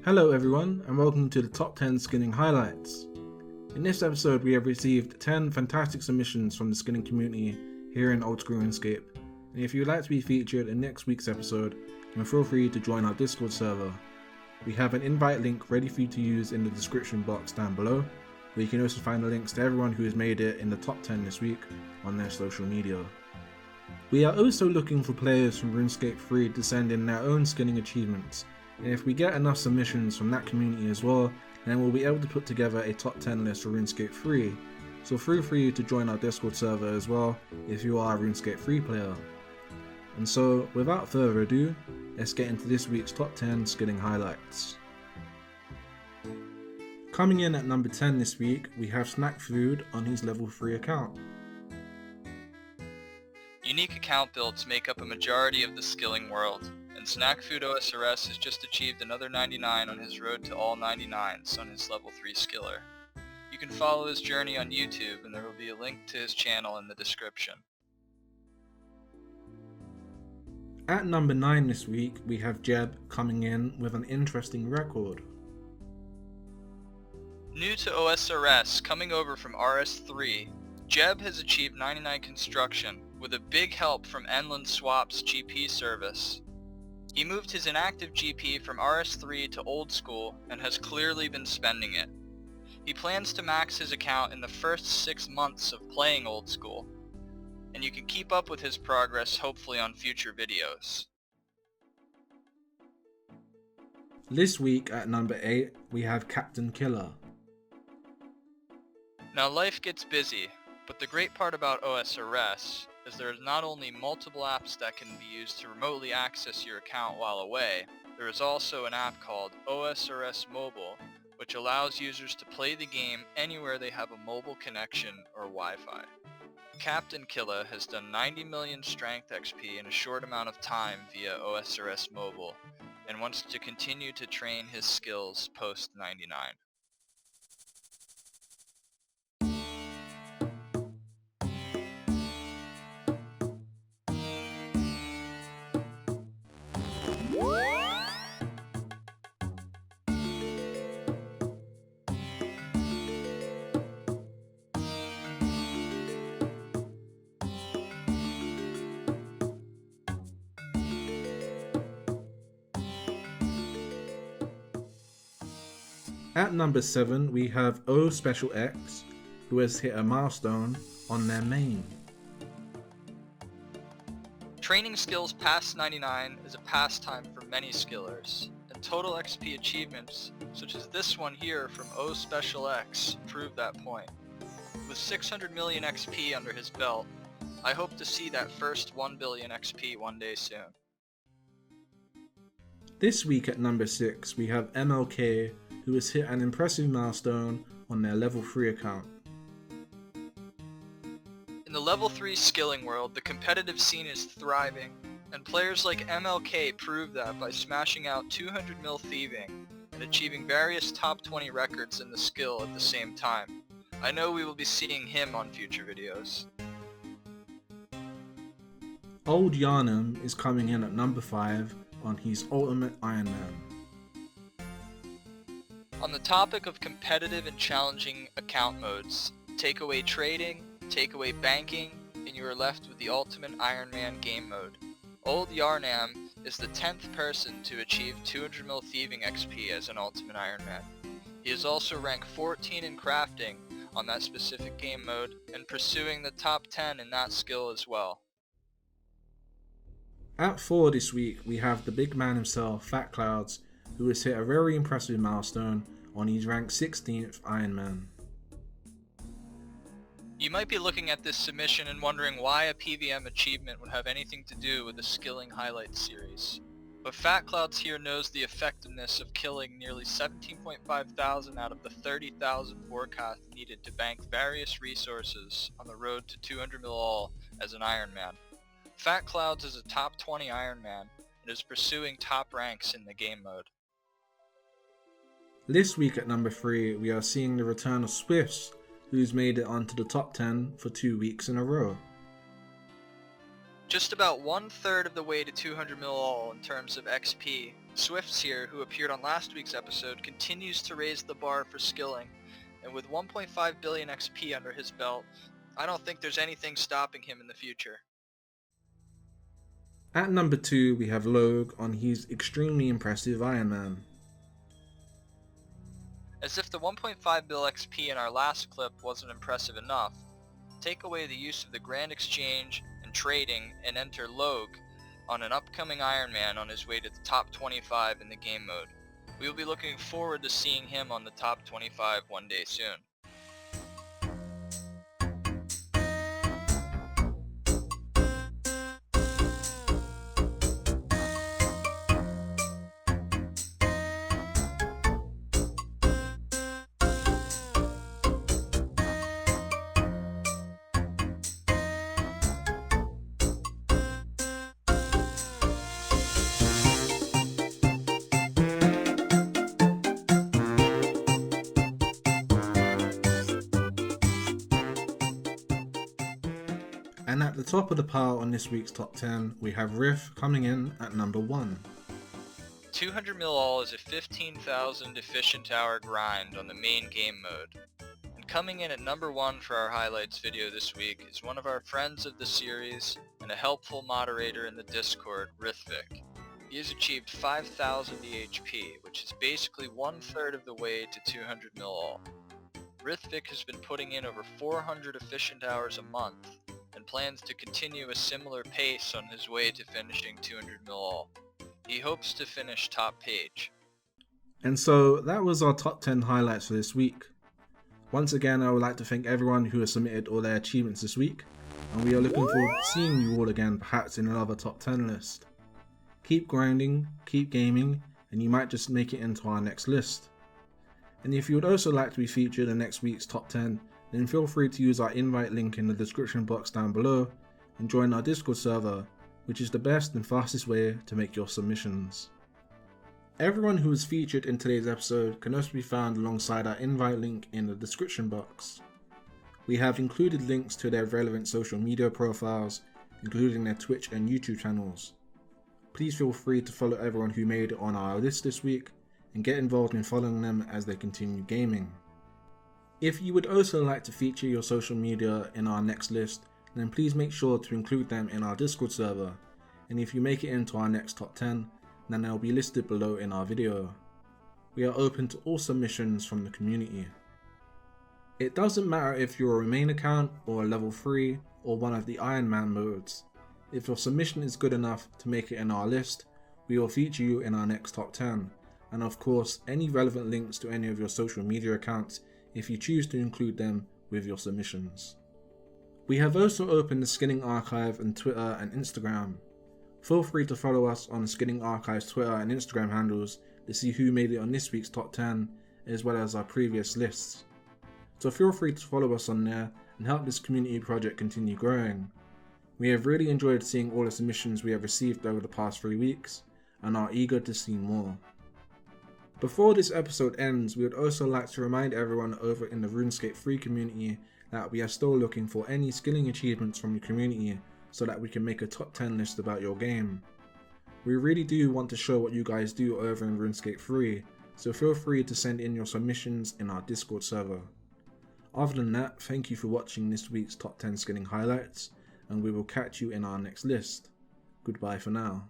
Hello everyone, and welcome to the top 10 skinning highlights. In this episode we have received 10 fantastic submissions from the skinning community here in Oldschool Runescape, and if you would like to be featured in next week's episode, then feel free to join our Discord server. We have an invite link ready for you to use in the description box down below, where you can also find the links to everyone who has made it in the top 10 this week on their social media. We are also looking for players from RuneScape 3 to send in their own skinning achievements, and if we get enough submissions from that community as well, then we'll be able to put together a top 10 list for RuneScape 3, so feel free to join our Discord server as well if you are a RuneScape 3 player. And so, without further ado, let's get into this week's top 10 skinning highlights. Coming in at number 10 this week, we have Snack Food on his level 3 account. Unique account builds make up a majority of the skilling world, and Snack Food OSRS has just achieved another 99 on his road to all 99s on his level 3 skiller. You can follow his journey on YouTube, and there will be a link to his channel in the description. At number 9 this week, we have Jeb coming in with an interesting record. New to OSRS, coming over from RS3, Jeb has achieved 99 construction, with a big help from Swftz GP service. He moved his inactive GP from RS3 to Oldschool and has clearly been spending it. He plans to max his account in the first 6 months of playing Oldschool, and you can keep up with his progress hopefully on future videos. This week at number 8, we have Kaptainkilla. Now life gets busy, but the great part about OSRS is there is not only multiple apps that can be used to remotely access your account while away, there is also an app called OSRS Mobile, which allows users to play the game anywhere they have a mobile connection or Wi-Fi. Kaptainkilla has done 90 million strength XP in a short amount of time via OSRS Mobile, and wants to continue to train his skills post 99. At number 7, we have Ospecialx, who has hit a milestone on their main. Training skills past 99 is a pastime for many skillers, and total XP achievements, such as this one here from Ospecialx, prove that point. With 600 million XP under his belt, I hope to see that first 1 billion XP one day soon. This week at number 6, we have MLK, who has hit an impressive milestone on their level 3 account. In the level 3 skilling world, the competitive scene is thriving, and players like MLK prove that by smashing out 200 mil thieving and achieving various top 20 records in the skill at the same time. I know we will be seeing him on future videos. Old Yharnam is coming in at number 5 on his Ultimate Iron Man. On the topic of competitive and challenging account modes, take away trading, take away banking, and you are left with the Ultimate Iron Man game mode. Old Yharnam is the 10th person to achieve 200 mil thieving XP as an Ultimate Iron Man. He is also rank 14 in crafting on that specific game mode, and pursuing the top 10 in that skill as well. At 4 this week, we have the big man himself, Fat Clouds, who has hit a very impressive milestone on his rank 16th Iron Man. You might be looking at this submission and wondering why a PVM achievement would have anything to do with the skilling highlights series. But Fat Clouds here knows the effectiveness of killing nearly 17.5 thousand out of the 30,000 forecast needed to bank various resources on the road to 200 mil all as an Iron Man. Fat Clouds is a top 20 Iron Man and is pursuing top ranks in the game mode. This week at number 3, we are seeing the return of Swftz, who's made it onto the top 10 for 2 weeks in a row. Just about 1/3 of the way to 200 mil all in terms of XP, Swftz here, who appeared on last week's episode, continues to raise the bar for skilling, and with 1.5 billion XP under his belt, I don't think there's anything stopping him in the future. At number 2 we have Loug on his extremely impressive Iron Man. As if the 1.5 bill XP in our last clip wasn't impressive enough, take away the use of the Grand Exchange and trading and enter Loug on an upcoming Iron Man on his way to the top 25 in the game mode. We will be looking forward to seeing him on the top 25 one day soon. And at the top of the pile on this week's top 10, we have Rithvik coming in at number 1. 200 mil all is a 15,000 efficient hour grind on the main game mode. And coming in at number 1 for our highlights video this week is one of our friends of the series and a helpful moderator in the Discord, Rithvik. He has achieved 5,000 EHP, which is basically 1/3 of the way to 200 mil all. Rithvik has been putting in over 400 efficient hours a month, and plans to continue a similar pace on his way to finishing 200 mil all. He hopes to finish top page. And so that was our top 10 highlights for this week. Once again, I would like to thank everyone who has submitted all their achievements this week, and we are looking forward to seeing you all again, perhaps in another top 10 list. Keep grinding, keep gaming, and you might just make it into our next list. And if you would also like to be featured in next week's top 10, then feel free to use our invite link in the description box down below and join our Discord server, which is the best and fastest way to make your submissions. Everyone who was featured in today's episode can also be found alongside our invite link in the description box. We have included links to their relevant social media profiles, including their Twitch and YouTube channels. Please feel free to follow everyone who made it on our list this week and get involved in following them as they continue gaming. If you would also like to feature your social media in our next list, then please make sure to include them in our Discord server, and if you make it into our next top 10, then they'll be listed below in our video. We are open to all submissions from the community. It doesn't matter if you're a main account or a level 3 or one of the Iron Man modes. If your submission is good enough to make it in our list, we will feature you in our next top 10, and of course any relevant links to any of your social media accounts if you choose to include them with your submissions. We have also opened the Skinning Archive on Twitter and Instagram. Feel free to follow us on the Skinning Archive's Twitter and Instagram handles to see who made it on this week's top 10 as well as our previous lists. So feel free to follow us on there and help this community project continue growing. We have really enjoyed seeing all the submissions we have received over the past 3 weeks and are eager to see more. Before this episode ends, we would also like to remind everyone over in the Runescape free community that we are still looking for any skilling achievements from the community so that we can make a top 10 list about your game. We really do want to show what you guys do over in Runescape free, so feel free to send in your submissions in our Discord server. Other than that, thank you for watching this week's top 10 skilling highlights, and we will catch you in our next list. Goodbye for now.